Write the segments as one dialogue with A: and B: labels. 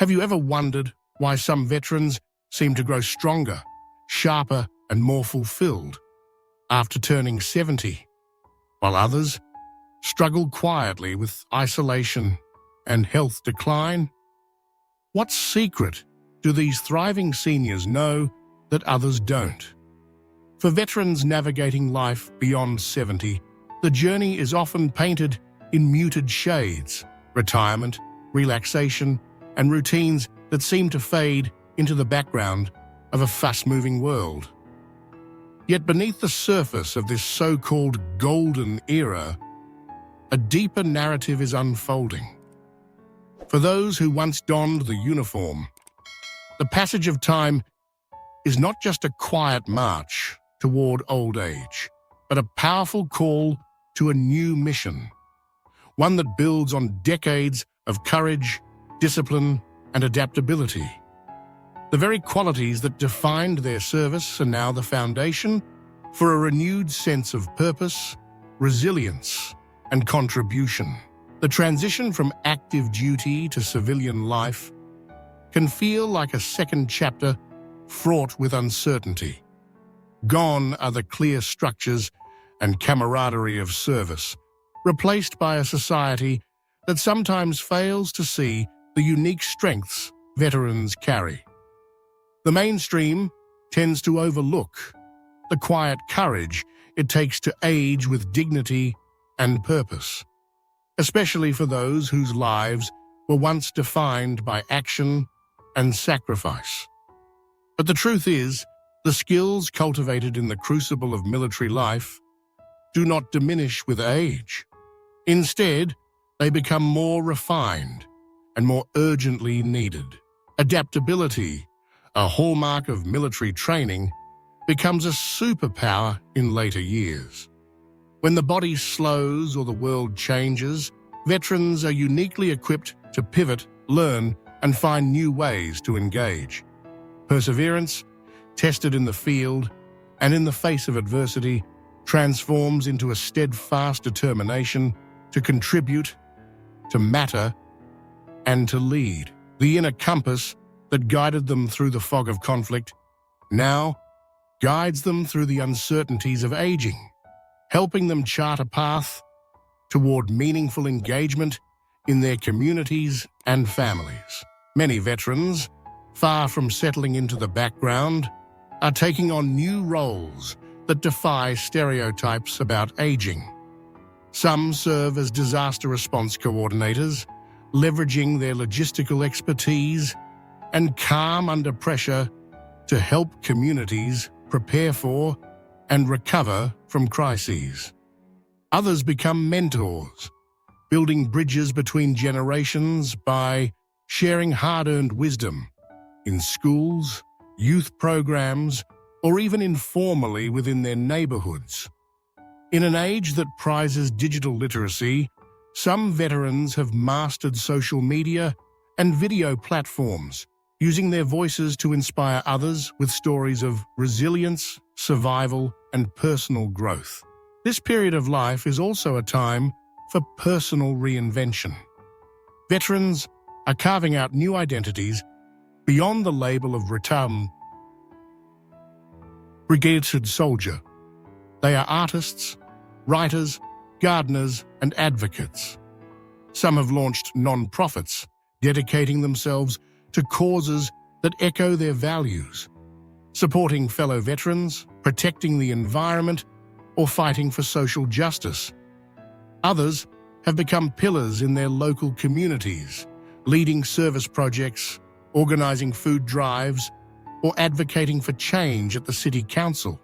A: Have you ever wondered why some veterans seem to grow stronger, sharper, and more fulfilled after turning 70, while others struggle quietly with isolation and health decline? What secret do these thriving seniors know that others don't? For veterans navigating life beyond 70, the journey is often painted in muted shades: retirement, relaxation, and routines that seem to fade into the background of a fast-moving world. Yet beneath the surface of this so-called golden era, a deeper narrative is unfolding. For those who once donned the uniform, the passage of time is not just a quiet march toward old age, but a powerful call to a new mission, one that builds on decades of courage, discipline, and adaptability. The very qualities that defined their service are now the foundation for a renewed sense of purpose, resilience, and contribution. The transition from active duty to civilian life can feel like a second chapter fraught with uncertainty. Gone are the clear structures and camaraderie of service, replaced by a society that sometimes fails to see the unique strengths veterans carry. The mainstream tends to overlook the quiet courage it takes to age with dignity and purpose, especially for those whose lives were once defined by action and sacrifice. But the truth is, the skills cultivated in the crucible of military life do not diminish with age. Instead, they become more refined and more urgently needed. Adaptability, a hallmark of military training, becomes a superpower in later years. When the body slows or the world changes, veterans are uniquely equipped to pivot, learn, and find new ways to engage. Perseverance, tested in the field and in the face of adversity, transforms into a steadfast determination to contribute, to matter, and to lead. The inner compass that guided them through the fog of conflict now guides them through the uncertainties of aging, helping them chart a path toward meaningful engagement in their communities and families. Many veterans, far from settling into the background, are taking on new roles that defy stereotypes about aging. Some serve as disaster response coordinators, leveraging their logistical expertise and calm under pressure to help communities prepare for and recover from crises. Others become mentors, building bridges between generations by sharing hard-earned wisdom in schools, youth programs, or even informally within their neighborhoods. In an age that prizes digital literacy, some veterans have mastered social media and video platforms, using their voices to inspire others with stories of resilience, survival, and personal growth. This period of life is also a time for personal reinvention. Veterans are carving out new identities beyond the label of retired brigadier soldier. They are artists, writers, gardeners, and advocates. Some have launched non-profits, dedicating themselves to causes that echo their values, supporting fellow veterans, protecting the environment, or fighting for social justice. Others have become pillars in their local communities, leading service projects, organizing food drives, or advocating for change at the city council.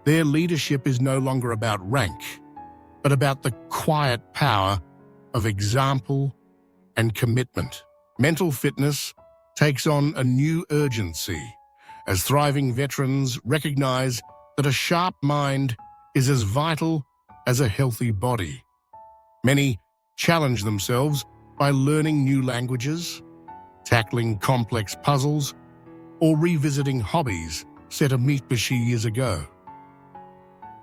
A: Their leadership is no longer about rank, but about the quiet power of example and commitment. Mental fitness takes on a new urgency as thriving veterans recognize that a sharp mind is as vital as a healthy body. Many challenge themselves by learning new languages, tackling complex puzzles, or revisiting hobbies set amid years ago.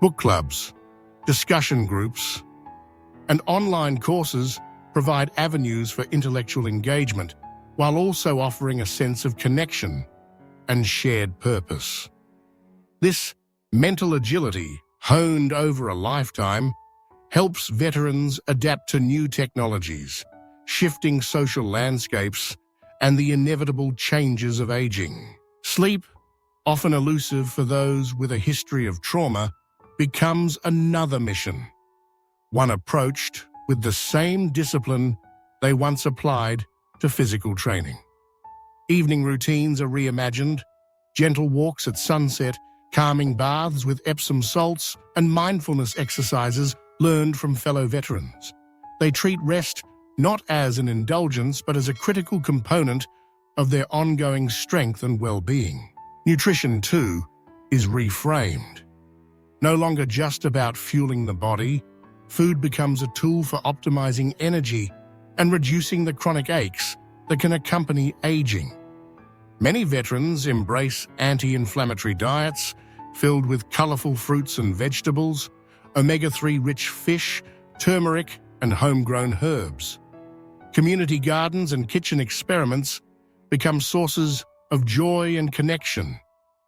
A: Book clubs, discussion groups, and online courses provide avenues for intellectual engagement while also offering a sense of connection and shared purpose. This mental agility, honed over a lifetime, helps veterans adapt to new technologies, shifting social landscapes, and the inevitable changes of aging. Sleep, often elusive for those with a history of trauma, becomes another mission, one approached with the same discipline they once applied to physical training. Evening routines are reimagined, gentle walks at sunset, calming baths with Epsom salts, and mindfulness exercises learned from fellow veterans. They treat rest not as an indulgence, but as a critical component of their ongoing strength and well-being. Nutrition, too, is reframed. No longer just about fueling the body, food becomes a tool for optimizing energy and reducing the chronic aches that can accompany aging. Many veterans embrace anti-inflammatory diets filled with colorful fruits and vegetables, omega-3-rich fish, turmeric, and homegrown herbs. Community gardens and kitchen experiments become sources of joy and connection,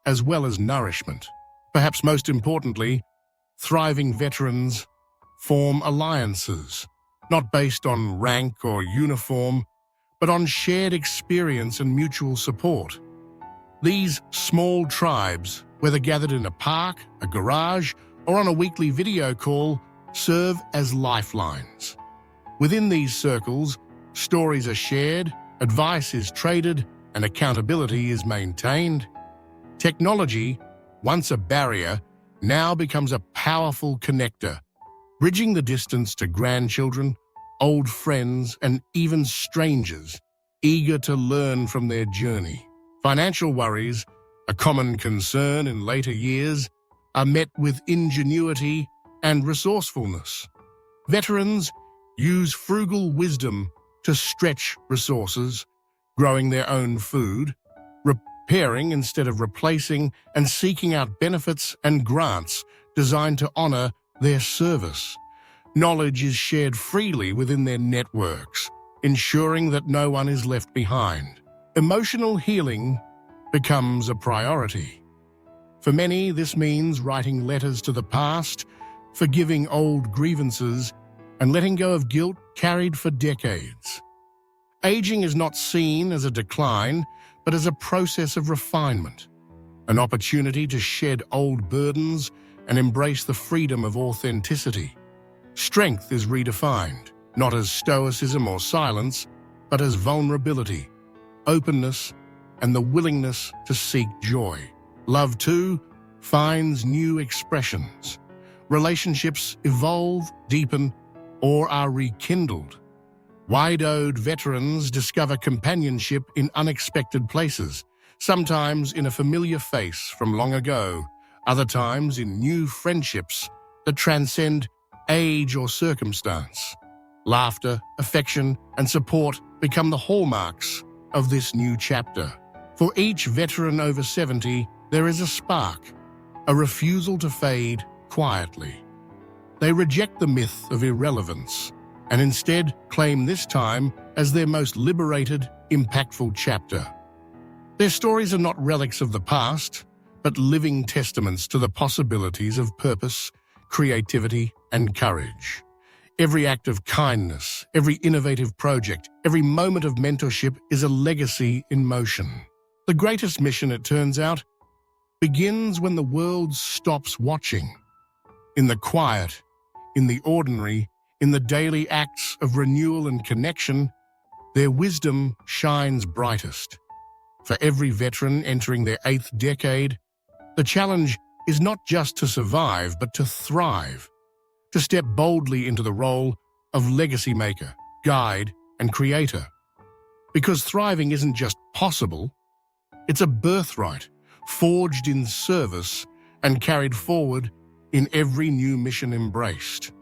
A: as well as nourishment. Perhaps most importantly, thriving veterans form alliances, not based on rank or uniform, but on shared experience and mutual support. These small tribes, whether gathered in a park, a garage, or on a weekly video call, serve as lifelines. Within these circles, stories are shared, advice is traded, and accountability is maintained. Technology, once a barrier, now becomes a powerful connector, bridging the distance to grandchildren, old friends, and even strangers eager to learn from their journey. Financial worries, a common concern in later years, are met with ingenuity and resourcefulness. Veterans use frugal wisdom to stretch resources, growing their own food, repairing instead of replacing, and seeking out benefits and grants designed to honor their service. Knowledge is shared freely within their networks, ensuring that no one is left behind. Emotional healing becomes a priority. For many, this means writing letters to the past, forgiving old grievances, and letting go of guilt carried for decades. Aging is not seen as a decline, but as a process of refinement, an opportunity to shed old burdens and embrace the freedom of authenticity. Strength is redefined, not as stoicism or silence, but as vulnerability, openness, and the willingness to seek joy. Love, too, finds new expressions. Relationships evolve, deepen, or are rekindled. Wide-eyed veterans discover companionship in unexpected places, sometimes in a familiar face from long ago, other times in new friendships that transcend age or circumstance. Laughter, affection, and support become the hallmarks of this new chapter. For each veteran over 70, there is a spark, a refusal to fade quietly. They reject the myth of irrelevance and instead claim this time as their most liberated, impactful chapter. Their stories are not relics of the past, but living testaments to the possibilities of purpose, creativity, and courage. Every act of kindness, every innovative project, every moment of mentorship is a legacy in motion. The greatest mission, it turns out, begins when the world stops watching. In the quiet, in the ordinary, in the daily acts of renewal and connection, their wisdom shines brightest. For every veteran entering their 8th decade, the challenge is not just to survive, but to thrive, to step boldly into the role of legacy maker, guide, and creator. Because thriving isn't just possible, it's a birthright, forged in service and carried forward in every new mission embraced.